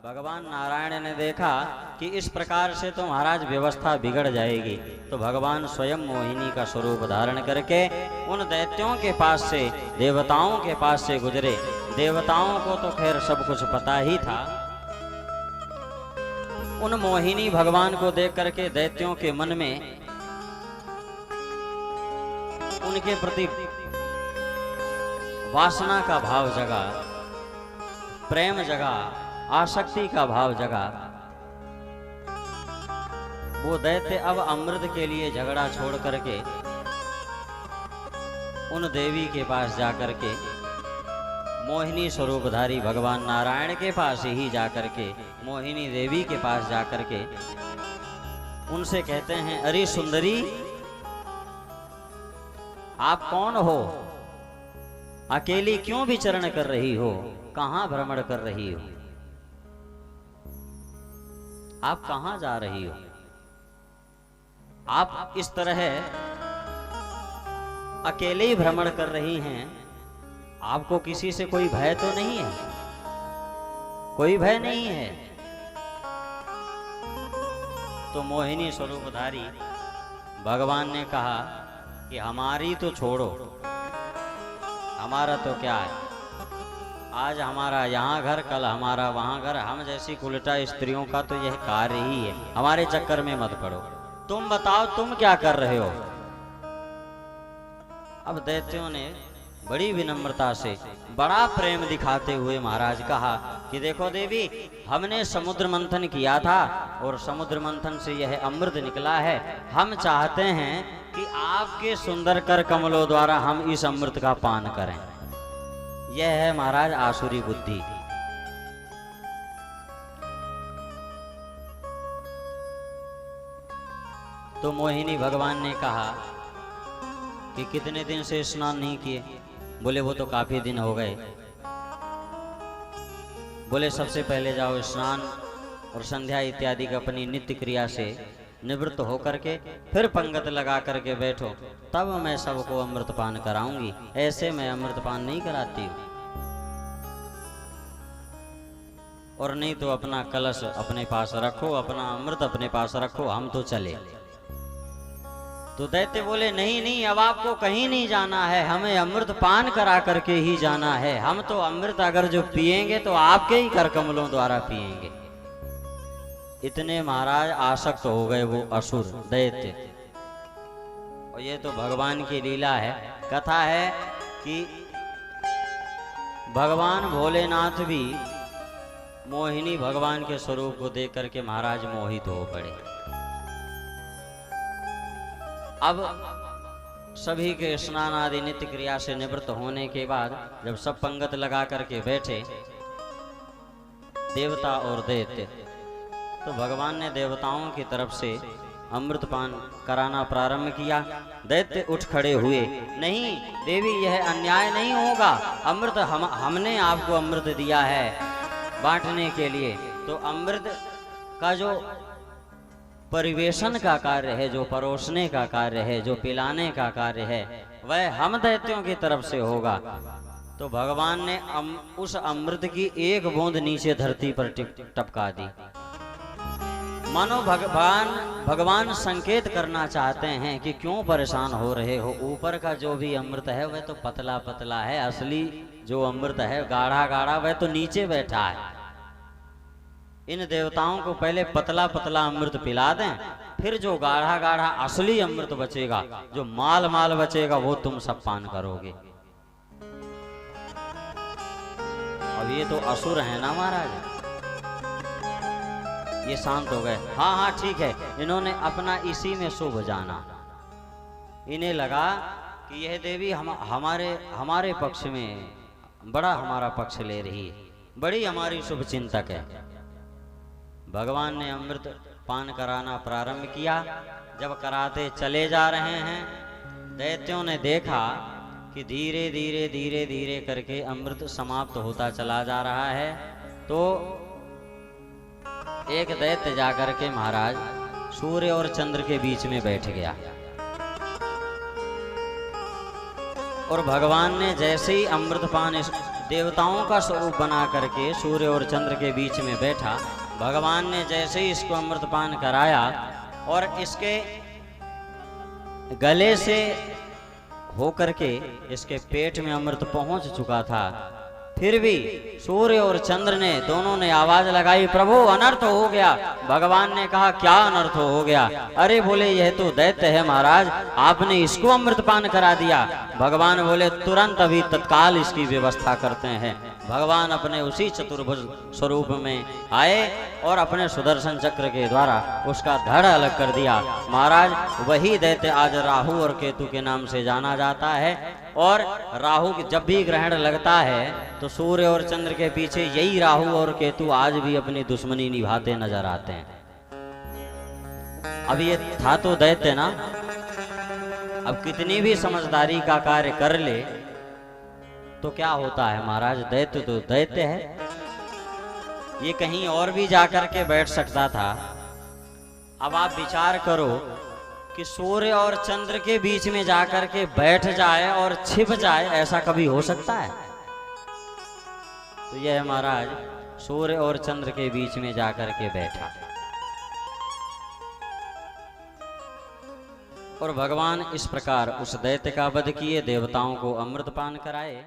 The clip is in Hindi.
भगवान नारायण ने देखा कि इस प्रकार से तो महाराज व्यवस्था बिगड़ जाएगी, तो भगवान स्वयं मोहिनी का स्वरूप धारण करके उन दैत्यों के पास से, देवताओं के पास से गुजरे। देवताओं को तो खैर सब कुछ पता ही था। उन मोहिनी भगवान को देख करके दैत्यों के मन में उनके प्रति वासना का भाव जगा, प्रेम जगा, आसक्ति का भाव जगा। वो दैत्य अब अमृत के लिए झगड़ा छोड़ करके उन देवी के पास जाकर के, मोहिनी स्वरूपधारी भगवान नारायण के पास ही जाकर के, मोहिनी देवी के पास जाकर के उनसे कहते हैं, अरे सुंदरी, आप कौन हो? अकेली क्यों विचरण कर रही हो? कहां भ्रमण कर रही हो? आप कहां जा रही हो? आप इस तरह अकेले ही भ्रमण कर रही हैं, आपको किसी से कोई भय तो नहीं है? कोई भय नहीं है? तो मोहिनी स्वरूपधारी भगवान ने कहा कि हमारी तो छोड़ो, हमारा तो क्या है, आज हमारा यहाँ घर, कल हमारा वहाँ घर, हम जैसी उल्टा स्त्रियों का तो यह कार्य ही है, हमारे चक्कर में मत पड़ो। तुम बताओ तुम क्या कर रहे हो? अब दैत्यों ने बड़ी विनम्रता से, बड़ा प्रेम दिखाते हुए महाराज कहा कि देखो देवी, हमने समुद्र मंथन किया था और समुद्र मंथन से यह अमृत निकला है। हम चाहते हैं कि आपके सुंदर कर कमलों द्वारा हम इस अमृत का पान करें। यह है महाराज आसुरी बुद्धि। तो मोहिनी भगवान ने कहा कि कितने दिन से स्नान नहीं किए? बोले वो तो काफी दिन हो गए। बोले सबसे पहले जाओ स्नान और संध्या इत्यादि की अपनी नित्य क्रिया से निवृत्त होकर के फिर पंगत लगा करके बैठो, तब मैं सबको अमृत पान कराऊंगी। ऐसे मैं अमृत पान नहीं कराती हूं। और नहीं तो अपना कलश अपने पास रखो, अपना अमृत अपने पास रखो, हम तो चले। तो दैत्य बोले नहीं नहीं, अब आपको कहीं नहीं जाना है, हमें अमृत पान करा करके ही जाना है। हम तो अमृत अगर जो पिएंगे तो आपके ही कर कमलों द्वारा पिएंगे। इतने महाराज आसक्त हो गए वो असुर दैत्य। और ये तो भगवान की लीला है। कथा है कि भगवान भोलेनाथ भी मोहिनी भगवान के स्वरूप को देख करके महाराज मोहित हो पड़े। अब सभी के स्नान आदि नित्य क्रिया से निवृत्त होने के बाद जब सब पंगत लगा करके बैठे देवता और दैत्य, तो भगवान ने देवताओं की तरफ से अमृत पान कराना प्रारंभ किया। दैत्य उठ खड़े हुए, नहीं देवी, यह अन्याय नहीं होगा। अमृत हमने आपको अमृत दिया है बांटने के लिए, तो अमृत का जो परिवेशन का कार्य है, जो परोसने का कार्य है, जो पिलाने का कार्य है, वह हम दैत्यों की तरफ से होगा। तो भगवान ने उस अमृत की एक बूंद नीचे धरती पर टपका दी। मानो भगवान संकेत करना चाहते हैं कि क्यों परेशान हो रहे हो, ऊपर का जो भी अमृत है वह तो पतला पतला है, असली जो अमृत है गाढ़ा गाढ़ा वह तो नीचे बैठा है। इन देवताओं को पहले पतला पतला अमृत पिला दें, फिर जो गाढ़ा गाढ़ा असली अमृत बचेगा, जो माल माल बचेगा, वो तुम सब पान करोगे। अब ये तो असुर है ना महाराज, ये शांत हो गए। हाँ हाँ ठीक है, इन्होंने अपना इसी में शुभ जाना। इन्हें लगा कि यह देवी हमारे पक्ष में बड़ा हमारा पक्ष ले रही है, बड़ी हमारी शुभ चिंतक है। भगवान ने अमृत पान कराना प्रारंभ किया। जब कराते चले जा रहे हैं, दैत्यों ने देखा कि धीरे धीरे धीरे धीरे करके अमृत समाप्त होता चला जा रहा है। तो एक दैत्य जाकर के महाराज सूर्य और चंद्र के बीच में बैठ गया। और भगवान ने जैसे ही अमृतपान देवताओं का स्वरूप बना करके सूर्य और चंद्र के बीच में बैठा। भगवान ने जैसे ही इसको अमृतपान कराया और इसके गले से होकर के इसके पेट में अमृत पहुंच चुका था, फिर भी सूर्य और चंद्र ने दोनों ने आवाज लगाई, प्रभु अनर्थ हो गया। भगवान ने कहा, क्या अनर्थ हो गया? अरे बोले, यह तो दैत्य है महाराज, आपने इसको अमृतपान करा दिया। भगवान बोले, तुरंत अभी तत्काल इसकी व्यवस्था करते हैं। भगवान अपने उसी चतुर्भुज स्वरूप में आए और अपने सुदर्शन चक्र के द्वारा उसका धड़ अलग कर दिया। महाराज, वही दैत्य आज राहु और केतु के नाम से जाना जाता है। और राहु जब भी ग्रहण लगता है तो सूर्य और चंद्र के पीछे यही राहु और केतु आज भी अपनी दुश्मनी निभाते नजर आते हैं। अब ये था तो दैत्य ना, अब कितनी भी समझदारी का कार्य कर ले तो क्या होता है महाराज, दैत्य तो दैत्य है। ये कहीं और भी जाकर के बैठ सकता था। अब आप विचार करो कि सूर्य और चंद्र के बीच में जाकर के बैठ जाए और छिप जाए, ऐसा कभी हो सकता है? तो यह महाराज सूर्य और चंद्र के बीच में जाकर के बैठा और भगवान इस प्रकार उस दैत्य का वध किए, देवताओं को अमृतपान कराए।